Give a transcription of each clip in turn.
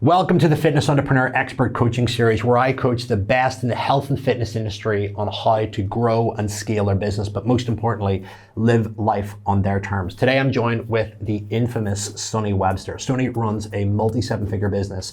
Welcome to the Fitness Entrepreneur Expert Coaching Series, where I coach the best in the health and fitness industry on how to grow and scale their business, but most importantly, live life on their terms. Today, I'm joined with the infamous Sonny Webster. Sonny runs a multi-seven-figure business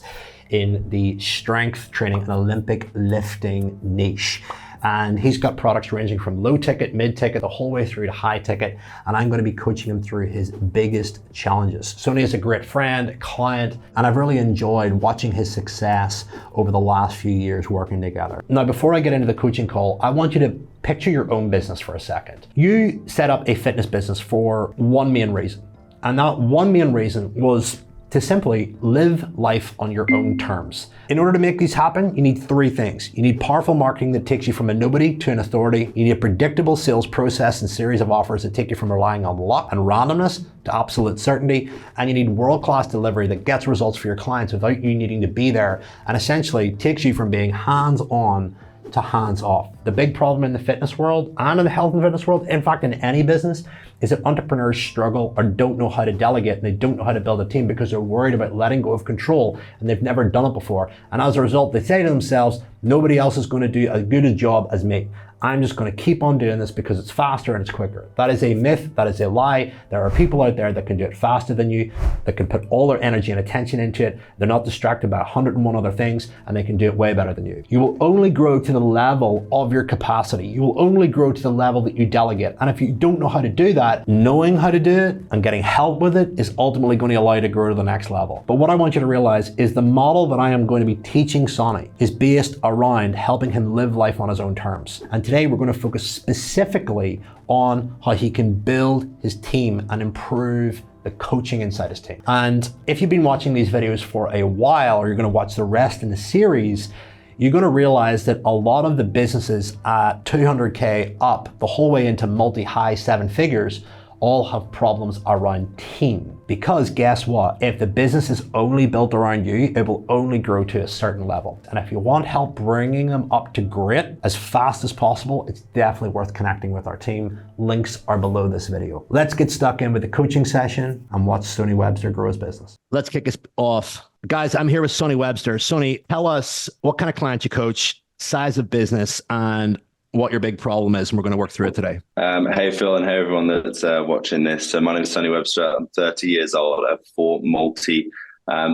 in the strength training and Olympic lifting niche. And he's got products ranging from low ticket, mid ticket, the whole way through to high ticket. And I'm going to be coaching him through his biggest challenges. Sonny is a great friend, a client, and I've really enjoyed watching his success over the last few years working together. Now, before I get into the coaching call, I want you to picture your own business for a second. You set up a fitness business for one main reason. And that one main reason was to simply live life on your own terms. In order to make these happen, you need three things. You need powerful marketing that takes you from a nobody to an authority. You need a predictable sales process and series of offers that take you from relying on luck and randomness to absolute certainty. And you need world-class delivery that gets results for your clients without you needing to be there, and essentially takes you from being hands-on to hands-off. The big problem in the fitness world and in the health and fitness world, in fact, in any business, is that entrepreneurs struggle or don't know how to delegate, and they don't know how to build a team because they're worried about letting go of control and they've never done it before. And as a result, they say to themselves, nobody else is going to do as good a job as me. I'm just going to keep on doing this because it's faster and it's quicker. That is a myth. That is a lie. There are people out there that can do it faster than you, that can put all their energy and attention into it. They're not distracted by 101 other things, and they can do it way better than you. You will only grow to the level of your capacity. You will only grow to the level that you delegate. And if you don't know how to do that, knowing how to do it and getting help with it is ultimately going to allow you to grow to the next level. But what I want you to realize is the model that I am going to be teaching Sonny is based around helping him live life on his own terms. And today we're going to focus specifically on how he can build his team and improve the coaching inside his team. And if you've been watching these videos for a while, or you're going to watch the rest in the series, you're going to realize that a lot of the businesses at 200K up the whole way into multi-high seven figures all have problems around team. Because guess what? If the business is only built around you, it will only grow to a certain level. And if you want help bringing them up to great as fast as possible, it's definitely worth connecting with our team. Links are below this video. Let's get stuck in with the coaching session and watch Sonny Webster grow his business. Let's kick us off. Guys, I'm here with Sonny Webster. Sonny, tell us what kind of client you coach, size of business, and what your big problem is, and we're going to work through it today. Hey, Phil, and hey, everyone that's watching this. So my name is Sonny Webster. I'm 30 years old. I have four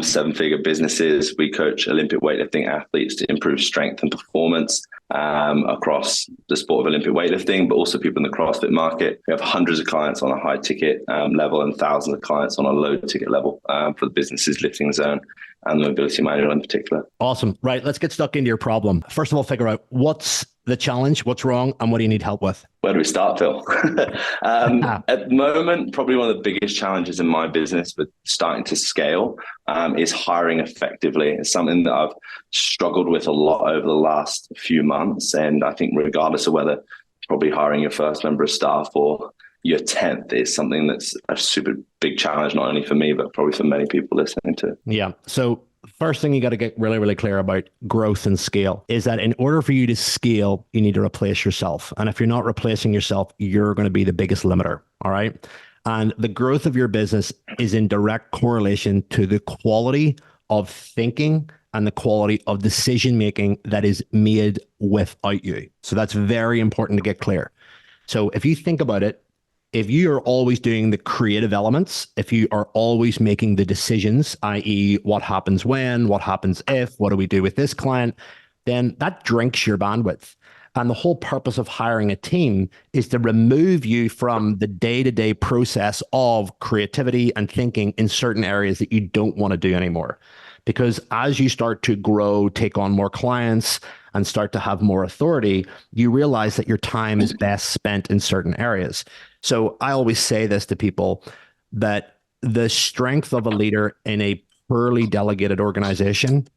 seven-figure businesses. We coach Olympic weightlifting athletes to improve strength and performance across the sport of Olympic weightlifting, but also people in the CrossFit market. We have hundreds of clients on a high ticket level and thousands of clients on a low ticket level for the businesses lifting zone and the mobility manual in particular. Awesome. Right. Let's get stuck into your problem. First of all, figure out what's the challenge, what's wrong, and what do you need help with? Where do we start, Phil? At the moment, probably one of the biggest challenges in my business with starting to scale is hiring effectively. It's something that I've struggled with a lot over the last few months. And I think regardless of whether probably hiring your first member of staff or your 10th is something that's a super big challenge, not only for me, but probably for many people listening to. Yeah. So first thing you got to get really, really clear about growth and scale is that in order for you to scale, you need to replace yourself. And if you're not replacing yourself, you're going to be the biggest limiter. All right. And the growth of your business is in direct correlation to the quality of thinking and the quality of decision-making that is made without you. So that's very important to get clear. So if you think about it, if you are always doing the creative elements, if you are always making the decisions, i.e. what happens when, what happens if, what do we do with this client, then that drinks your bandwidth. And the whole purpose of hiring a team is to remove you from the day-to-day process of creativity and thinking in certain areas that you don't want to do anymore. Because as you start to grow, take on more clients, and start to have more authority, you realize that your time is best spent in certain areas. So I always say this to people, that the strength of a leader in a poorly delegated organization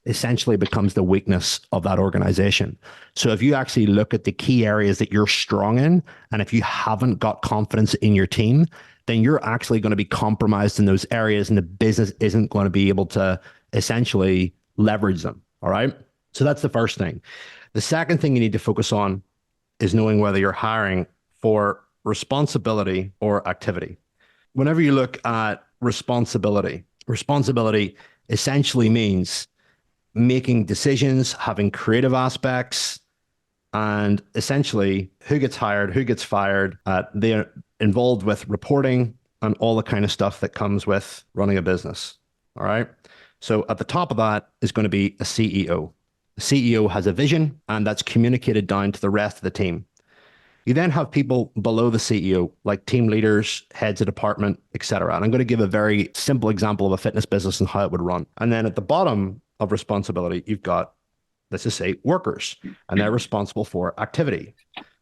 essentially becomes the weakness of that organization. So if you actually look at the key areas that you're strong in, and if you haven't got confidence in your team, then you're actually going to be compromised in those areas, and the business isn't going to be able to essentially leverage them. All right. So that's the first thing. The second thing you need to focus on is knowing whether you're hiring for responsibility or activity. Whenever you look at responsibility essentially means making decisions, having creative aspects, and essentially who gets hired, who gets fired. They're involved with reporting and all the kind of stuff that comes with running a business. All right. So at the top of that is going to be a CEO. The CEO has a vision, and that's communicated down to the rest of the team. You then have people below the CEO, like team leaders, heads of department, etc. And I'm going to give a very simple example of a fitness business and how it would run. And then at the bottom of responsibility, you've got, let's just say, workers, and they're responsible for activity.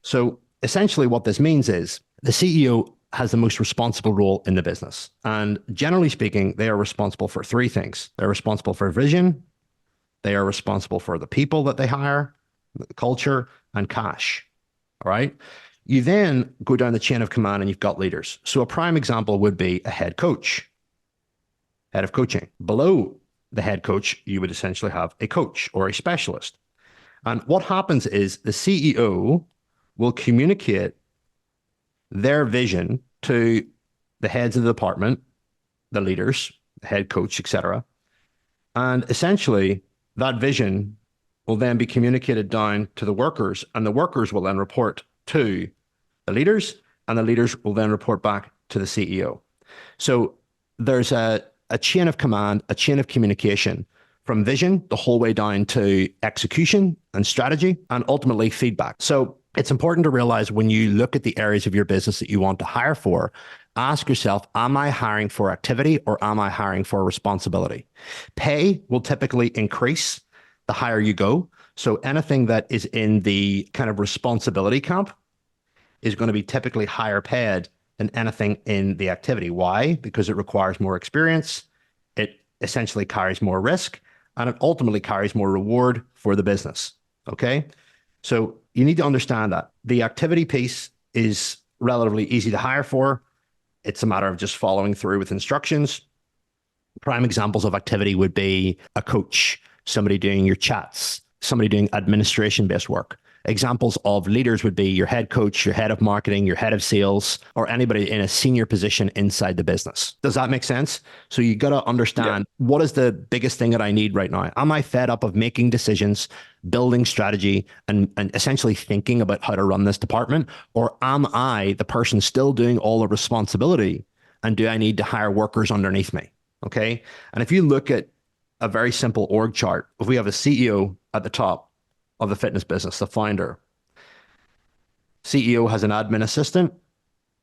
So essentially what this means is the CEO has the most responsible role in the business. And generally speaking, they are responsible for three things. They're responsible for vision, they are responsible for the people that they hire, the culture, and cash. All right. You then go down the chain of command and you've got leaders. So a prime example would be a head coach, head of coaching. Below the head coach, you would essentially have a coach or a specialist. And what happens is the CEO will communicate their vision to the heads of the department, the leaders, the head coach, etc. And essentially that vision will then be communicated down to the workers, and the workers will then report to the leaders, and the leaders will then report back to the CEO. So there's a chain of command, a chain of communication from vision the whole way down to execution and strategy, and ultimately feedback. So it's important to realize when you look at the areas of your business that you want to hire for, ask yourself, am I hiring for activity or am I hiring for responsibility? Pay will typically increase the higher you go. So anything that is in the kind of responsibility camp is going to be typically higher paid than anything in the activity. Why? Because it requires more experience. It essentially carries more risk, and it ultimately carries more reward for the business. Okay. So you need to understand that the activity piece is relatively easy to hire for. It's a matter of just following through with instructions. Prime examples of activity would be a coach, somebody doing your chats, somebody doing administration-based work. Examples of leaders would be your head coach, your head of marketing, your head of sales, or anybody in a senior position inside the business. Does that make sense? So you got to understand, what is the biggest thing that I need right now? Am I fed up of making decisions, building strategy, and essentially thinking about how to run this department? Or am I the person still doing all the responsibility? And do I need to hire workers underneath me? Okay. And if you look at a very simple org chart, if we have a CEO at the top of the fitness business, the founder, CEO has an admin assistant,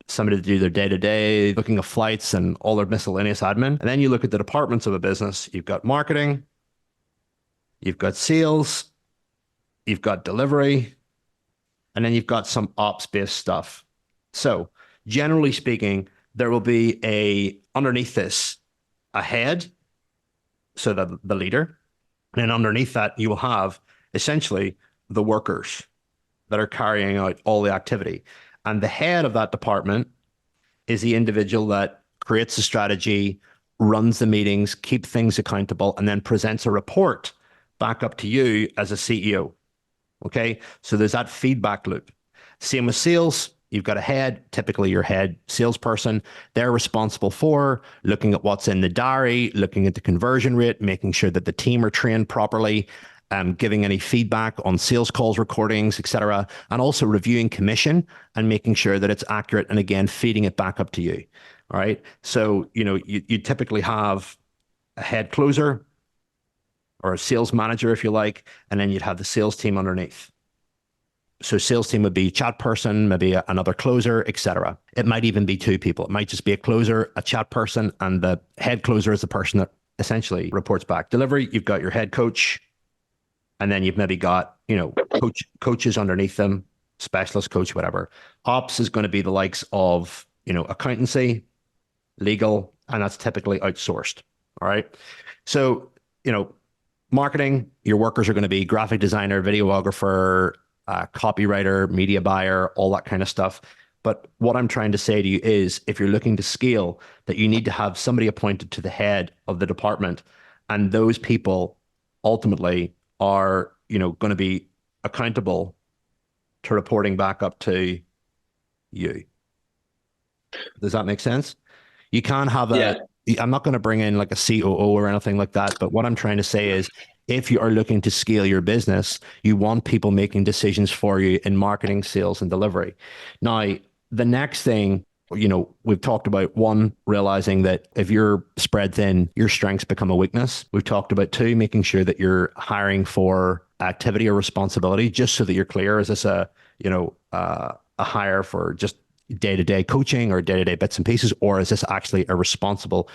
somebody to do their day-to-day, booking of flights and all their miscellaneous admin. And then you look at the departments of a business, you've got marketing, you've got sales, you've got delivery, and then you've got some ops-based stuff. So generally speaking, there will be underneath this, a head, so the leader, and then underneath that, you will have essentially the workers that are carrying out all the activity. And the head of that department is the individual that creates the strategy, runs the meetings, keeps things accountable, and then presents a report back up to you as a CEO. Okay. So there's that feedback loop. Same with sales. You've got a head, typically your head salesperson. They're responsible for looking at what's in the diary, looking at the conversion rate, making sure that the team are trained properly, giving any feedback on sales calls, recordings, etc., and also reviewing commission and making sure that it's accurate, and again, feeding it back up to you. All right. So, you typically have a head closer or a sales manager, if you like, and then you'd have the sales team underneath. So sales team would be chat person, maybe another closer, etc. It might even be two people. It might just be a closer, a chat person, and the head closer is the person that essentially reports back. Delivery, you've got your head coach, and then you've maybe got, coaches underneath them, specialist coach, whatever. Ops is going to be the likes of, accountancy, legal, and that's typically outsourced. All right. So, marketing, your workers are going to be graphic designer, videographer, copywriter, media buyer, all that kind of stuff. But what I'm trying to say to you is, if you're looking to scale, that you need to have somebody appointed to the head of the department, and those people ultimately are, going to be accountable to reporting back up to you. Does that make sense? You can't have I'm not going to bring in like a COO or anything like that. But what I'm trying to say is, if you are looking to scale your business, you want people making decisions for you in marketing, sales, and delivery. Now, the next thing, we've talked about one, realizing that if you're spread thin, your strengths become a weakness. We've talked about two, making sure that you're hiring for activity or responsibility, just so that you're clear. Is this a hire for just day-to-day coaching or day-to-day bits and pieces, or is this actually a responsible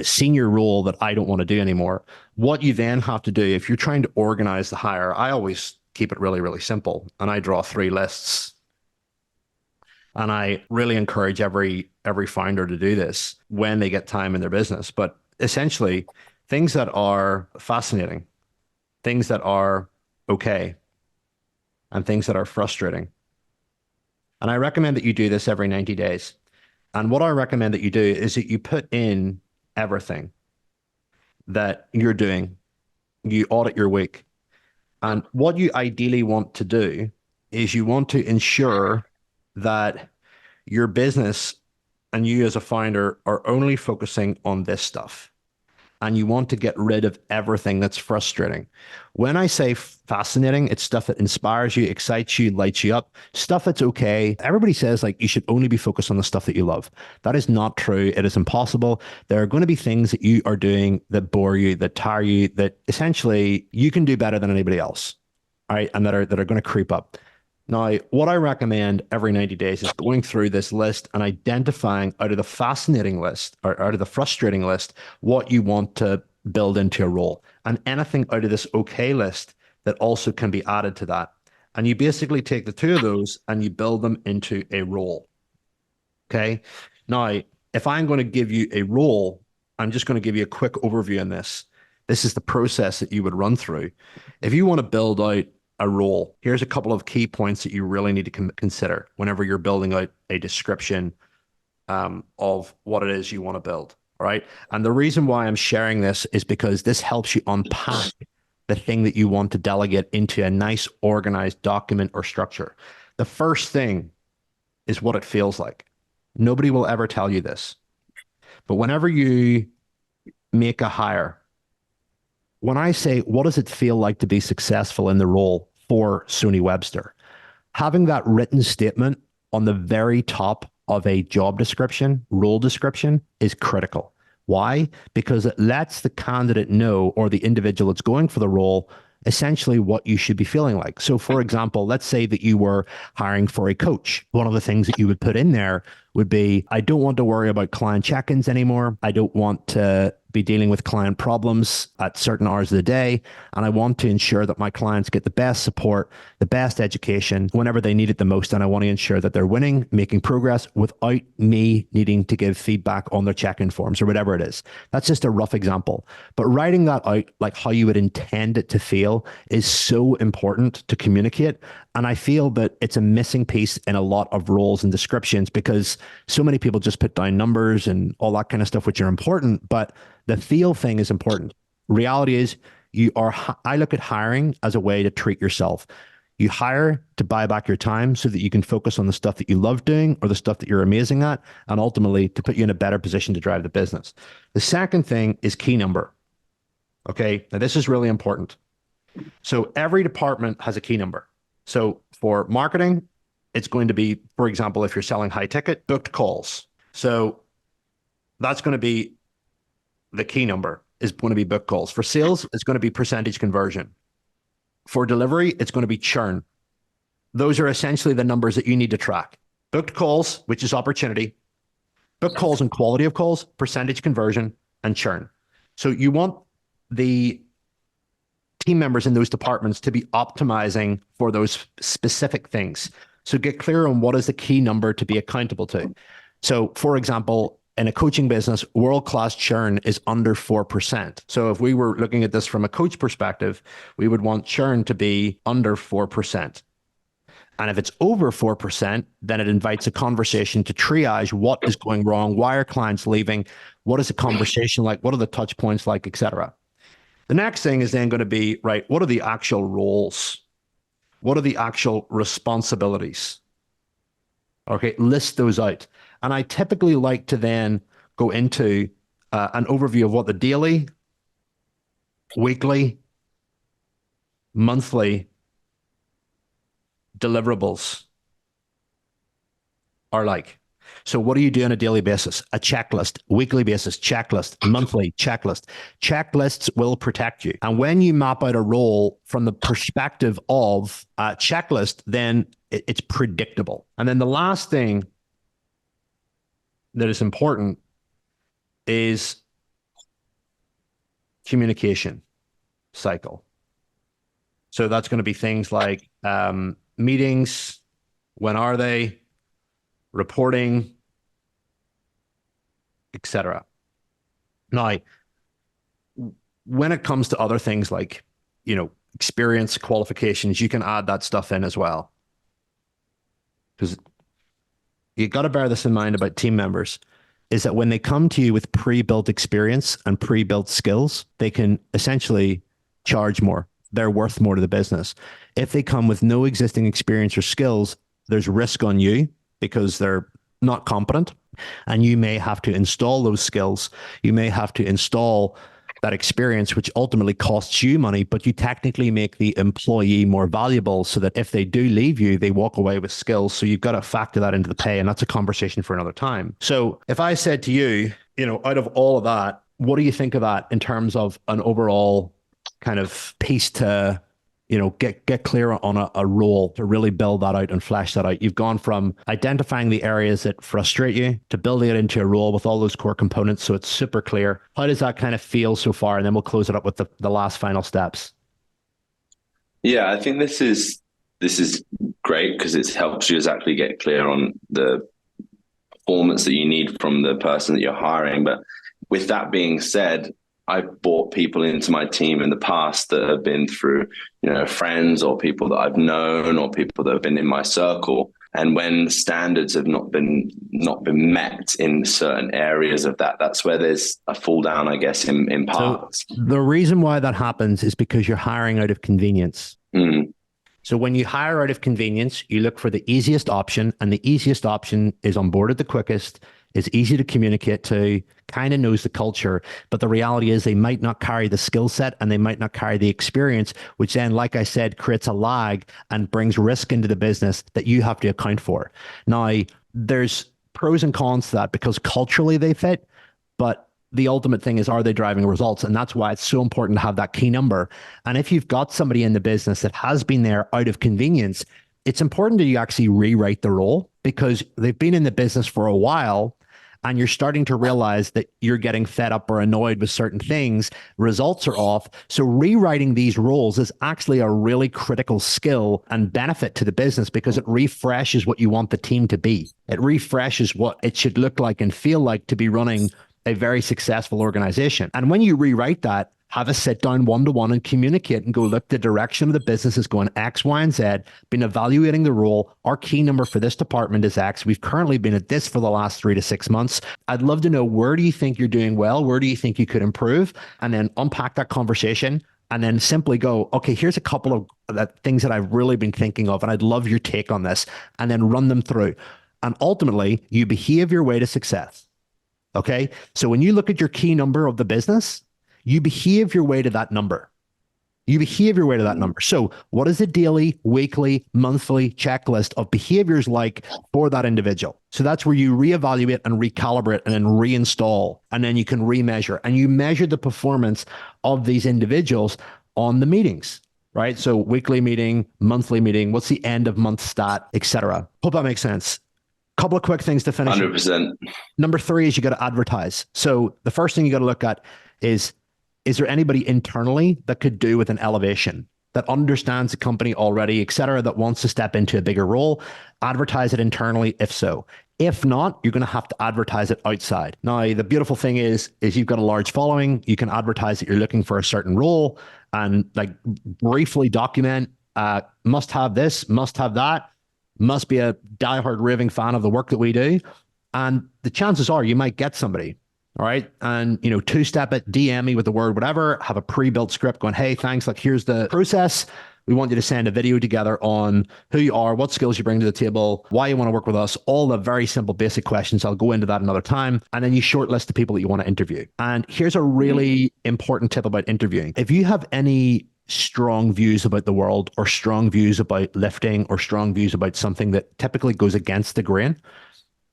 senior role that I don't want to do anymore? What you then have to do, if you're trying to organize the hire, I always keep it really, really simple. And I draw three lists. And I really encourage every founder to do this when they get time in their business. But essentially, things that are fascinating, things that are okay, and things that are frustrating. And I recommend that you do this every 90 days. And what I recommend that you do is that you put in everything that you're doing. You audit your week. And what you ideally want to do is you want to ensure that your business and you as a founder are only focusing on this stuff. And you want to get rid of everything that's frustrating. When I say fascinating, it's stuff that inspires you, excites you, lights you up, stuff that's okay. Everybody says like you should only be focused on the stuff that you love. That is not true. It is impossible. There are going to be things that you are doing that bore you, that tire you, that essentially you can do better than anybody else. All right. And that are going to creep up. Now, what I recommend every 90 days is going through this list and identifying out of the fascinating list or out of the frustrating list what you want to build into a role, and anything out of this okay list that also can be added to that. And you basically take the two of those and you build them into a role. Okay. Now, if I'm going to give you a role, I'm just going to give you a quick overview on this. This is the process that you would run through. If you want to build out a role, here's a couple of key points that you really need to consider whenever you're building out a description of what it is you want to build. All right. And the reason why I'm sharing this is because this helps you unpack the thing that you want to delegate into a nice organized document or structure. The first thing is what it feels like. Nobody will ever tell you this. But whenever you make a hire, when I say, what does it feel like to be successful in the role for Sonny Webster? Having that written statement on the very top of a job description, role description, is critical. Why? Because it lets the candidate know, or the individual that's going for the role, essentially what you should be feeling like. So for example, let's say that you were hiring for a coach. One of the things that you would put in there would be, I don't want to worry about client check-ins anymore. I don't want to be dealing with client problems at certain hours of the day. And I want to ensure that my clients get the best support, the best education whenever they need it the most. And I want to ensure that they're winning, making progress without me needing to give feedback on their check-in forms or whatever it is. That's just a rough example. But writing that out, like how you would intend it to feel, is so important to communicate. And I feel that it's a missing piece in a lot of roles and descriptions, because so many people just put down numbers and all that kind of stuff, which are important, but the feel thing is important. Reality is, I look at hiring as a way to treat yourself. You hire to buy back your time so that you can focus on the stuff that you love doing or the stuff that you're amazing at, and ultimately to put you in a better position to drive the business. The second thing is key number. Okay, now this is really important. So every department has a key number. So for marketing, it's going to be, for example, if you're selling high ticket, booked calls. So that's going to be the key number, is going to be booked calls. For sales, it's going to be percentage conversion. For delivery, it's going to be churn. Those are essentially the numbers that you need to track. Booked calls, which is opportunity, booked calls and quality of calls, percentage conversion, and churn. So you want the team members in those departments to be optimizing for those specific things. So get clear on what is the key number to be accountable to. So for example, in a coaching business, world-class churn is under 4%. So if we were looking at this from a coach perspective, we would want churn to be under 4%. And if it's over 4%, then it invites a conversation to triage what is going wrong, why are clients leaving, what is the conversation like, what are the touch points like, etc. The next thing is then going to be, right, what are the actual roles? What are the actual responsibilities? Okay, list those out. And I typically like to then go into an overview of what the daily, weekly, monthly deliverables are like. So what do you do on a daily basis? A checklist, weekly basis, checklist, monthly checklist. Checklists will protect you. And when you map out a role from the perspective of a checklist, then it's predictable. And then the last thing that is important is communication cycle. So that's going to be things like meetings, when are they, reporting, etc. Now, when it comes to other things like, experience, qualifications, you can add that stuff in as well. Because you got to bear this in mind about team members, is that when they come to you with pre-built experience and pre-built skills, they can essentially charge more. They're worth more to the business. If they come with no existing experience or skills, there's risk on you because they're not competent, and you may have to install those skills. You may have to install that experience, which ultimately costs you money, but you technically make the employee more valuable so that if they do leave you, they walk away with skills. So you've got to factor that into the pay, and that's a conversation for another time. So if I said to you, out of all of that, what do you think of that in terms of an overall kind of piece to get clear on a role to really build that out and flesh that out? You've gone from identifying the areas that frustrate you to building it into a role with all those core components so it's super clear. How does that kind of feel so far? And then we'll close it up with the last final steps. Yeah, I think this is great because it helps you exactly get clear on the performance that you need from the person that you're hiring. But with that being said, I've brought people into my team in the past that have been through, friends or people that I've known or people that have been in my circle. And when standards have not been met in certain areas of that, that's where there's a fall down, I guess, in parts. So the reason why that happens is because you're hiring out of convenience. Mm. So when you hire out of convenience, you look for the easiest option, and the easiest option is onboarded the quickest, is easy to communicate to, kind of knows the culture. But the reality is they might not carry the skill set and they might not carry the experience, which then, like I said, creates a lag and brings risk into the business that you have to account for. Now, there's pros and cons to that because culturally they fit, but the ultimate thing is, are they driving results? And that's why it's so important to have that key number. And if you've got somebody in the business that has been there out of convenience, it's important that you actually rewrite the role because they've been in the business for a while and you're starting to realize that you're getting fed up or annoyed with certain things, results are off. So rewriting these roles is actually a really critical skill and benefit to the business because it refreshes what you want the team to be. It refreshes what it should look like and feel like to be running a very successful organization. And when you rewrite that, have a sit down one-to-one and communicate and go, look, the direction of the business is going X, Y, and Z, been evaluating the role. Our key number for this department is X. We've currently been at this for the last 3 to 6 months. I'd love to know, where do you think you're doing well? Where do you think you could improve? And then unpack that conversation and then simply go, okay, here's a couple of things that I've really been thinking of, and I'd love your take on this, and then run them through. And ultimately, you behave your way to success. Okay. So when you look at your key number of the business, you behave your way to that number. You behave your way to that number. So what is the daily, weekly, monthly checklist of behaviors like for that individual? So that's where you reevaluate and recalibrate and then reinstall, and then you can remeasure, and you measure the performance of these individuals on the meetings, right? So weekly meeting, monthly meeting, what's the end of month stat, etc. Hope that makes sense. Couple of quick things to finish. 100%. Number 3 is you got to advertise. So the first thing you got to look at is there anybody internally that could do with an elevation, that understands the company already, et cetera, that wants to step into a bigger role? Advertise it internally if so. If not, you're going to have to advertise it outside. Now, the beautiful thing is you've got a large following. You can advertise that you're looking for a certain role and like briefly document, must have this, must have that, must be a diehard raving fan of the work that we do. And the chances are you might get somebody. All right. And, 2-step it, DM me with the word, whatever, have a pre-built script going, hey, thanks. Like, here's the process. We want you to send a video together on who you are, what skills you bring to the table, why you want to work with us, all the very simple basic questions. I'll go into that another time. And then you shortlist the people that you want to interview. And here's a really important tip about interviewing. If you have any strong views about the world, or strong views about lifting, or strong views about something that typically goes against the grain,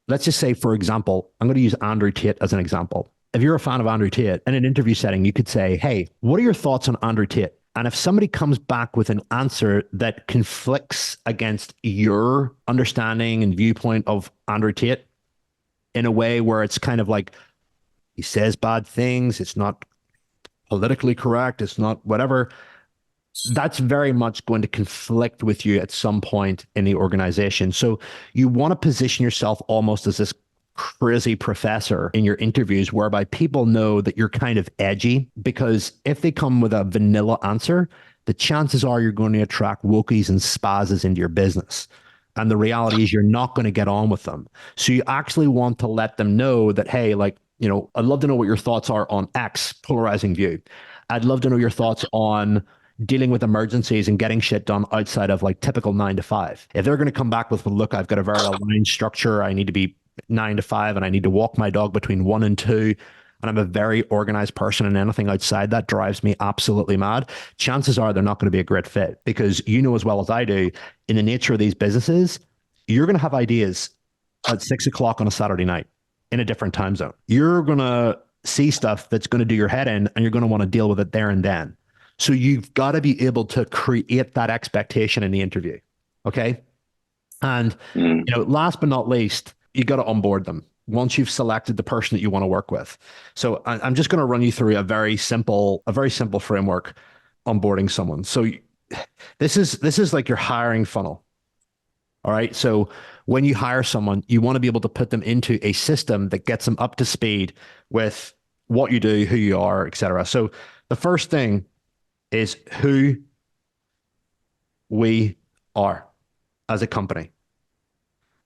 let's just say, for example, I'm going to use Andrew Tate as an example. If you're a fan of Andrew Tate, in an interview setting, you could say, hey, what are your thoughts on Andrew Tate? And if somebody comes back with an answer that conflicts against your understanding and viewpoint of Andrew Tate in a way where it's kind of like, he says bad things, it's not politically correct, it's not whatever, that's very much going to conflict with you at some point in the organization. So you want to position yourself almost as this crazy professor in your interviews, whereby people know that you're kind of edgy, because if they come with a vanilla answer, the chances are you're going to attract wokies and spazzes into your business. And the reality is you're not going to get on with them. So you actually want to let them know that, hey, like, you know, I'd love to know what your thoughts are on X, polarizing view. I'd love to know your thoughts on dealing with emergencies and getting shit done outside of like typical 9 to 5. If they're going to come back with, well, look, I've got a very aligned structure, I need to be 9 to 5 and I need to walk my dog between 1 and 2, and I'm a very organized person, and anything outside that drives me absolutely mad, chances are they're not going to be a great fit. Because you know as well as I do, in the nature of these businesses, you're going to have ideas at 6 o'clock on a Saturday night in a different time zone. You're going to see stuff that's going to do your head in, and you're going to want to deal with it there and then. So you've got to be able to create that expectation in the interview. Okay. And, you know, last but not least, you got to onboard them once you've selected the person that you want to work with. So I'm just going to run you through a very simple framework onboarding someone. So this is like your hiring funnel. All right. So when you hire someone, you want to be able to put them into a system that gets them up to speed with what you do, who you are, et cetera. So the first thing is who we are as a company,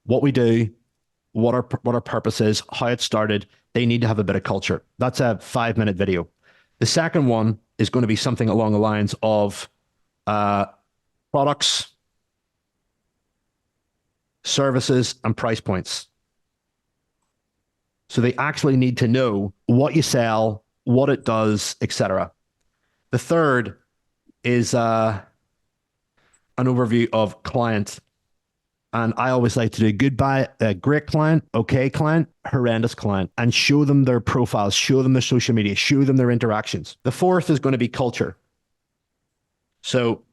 what we do, what our purpose is, how it started. They need to have a bit of culture. That's a 5-minute video. The second one is going to be something along the lines of products, services, and price points. So they actually need to know what you sell, what it does, etc. The third is an overview of client. And I always like to do great client, okay client, horrendous client, and show them their profiles, show them their social media, show them their interactions. The fourth is going to be culture. So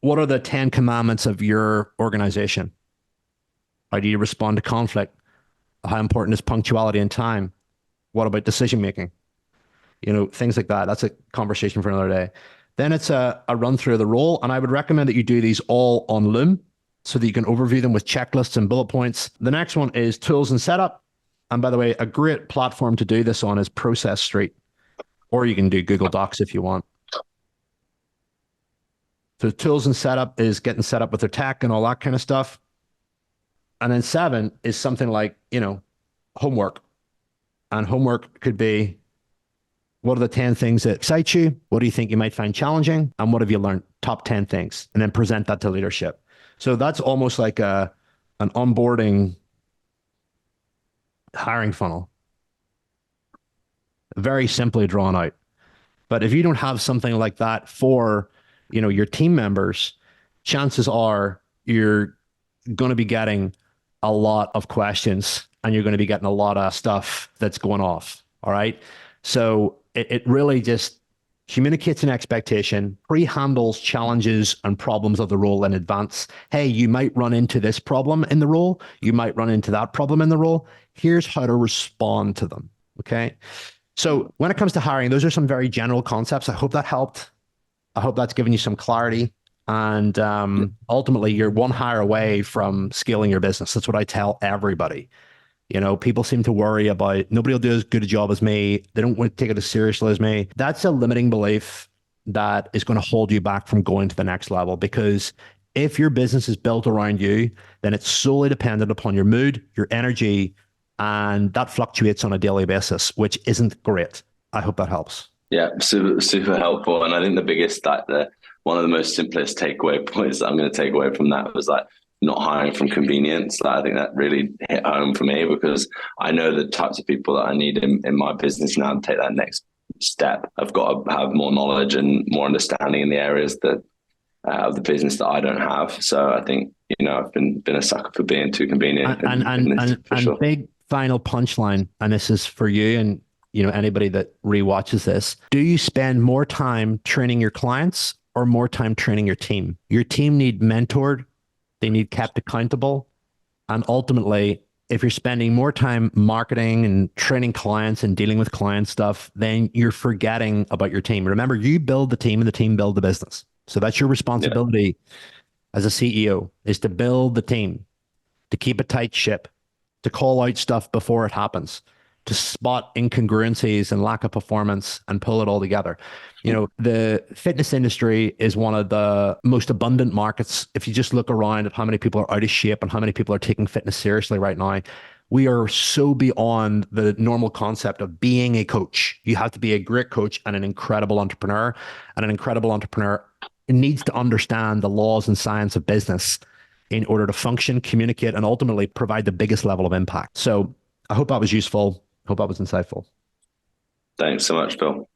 what are the 10 commandments of your organization? How do you respond to conflict? How important is punctuality and time? What about decision making? You know, things like that. That's a conversation for another day. Then it's a run through of the role. And I would recommend that you do these all on Loom so that you can overview them with checklists and bullet points. The next one is tools and setup. And by the way, a great platform to do this on is Process Street, or you can do Google Docs if you want. So tools and setup is getting set up with their tech and all that kind of stuff. And then 7 is something like, you know, homework. And homework could be, what are the 10 things that excite you? What do you think you might find challenging? And what have you learned? Top 10 things. And then present that to leadership. So that's almost like an onboarding hiring funnel. Very simply drawn out. But if you don't have something like that for, you know, your team members, chances are you're going to be getting a lot of questions, and you're going to be getting a lot of stuff that's going off. All right. So it really just communicates an expectation, pre-handles challenges and problems of the role in advance. Hey, you might run into this problem in the role. You might run into that problem in the role. Here's how to respond to them. Okay. So when it comes to hiring, those are some very general concepts. I hope that helped. I hope that's given you some clarity. And ultimately, you're one hire away from scaling your business. That's what I tell everybody. You know, people seem to worry about nobody will do as good a job as me. They don't want to take it as seriously as me. That's a limiting belief that is going to hold you back from going to the next level. Because if your business is built around you, then it's solely dependent upon your mood, your energy, and that fluctuates on a daily basis, which isn't great. I hope that helps. Yeah, super helpful. And I think the biggest one of the most simplest takeaway points that I'm going to take away from that was like not hiring from convenience. Like, I think that really hit home for me because I know the types of people that I need in my business now to take that next step. I've got to have more knowledge and more understanding in the areas that of the business that I don't have. So I think, I've been a sucker for being too convenient And sure. big final punchline, and this is for you and anybody that rewatches this. Do you spend more time training your clients or more time training your team? Your team need mentored, they need kept accountable, and ultimately, if you're spending more time marketing and training clients and dealing with client stuff, then you're forgetting about your team. Remember, you build the team and the team build the business. So that's your responsibility as a CEO, is to build the team, to keep a tight ship, to call out stuff before it happens, to spot incongruencies and lack of performance and pull it all together. The fitness industry is one of the most abundant markets. If you just look around at how many people are out of shape and how many people are taking fitness seriously right now, we are so beyond the normal concept of being a coach. You have to be a great coach and an incredible entrepreneur. And an incredible entrepreneur needs to understand the laws and science of business in order to function, communicate, and ultimately provide the biggest level of impact. So I hope that was useful. Hope that was insightful. Thanks so much, Phil.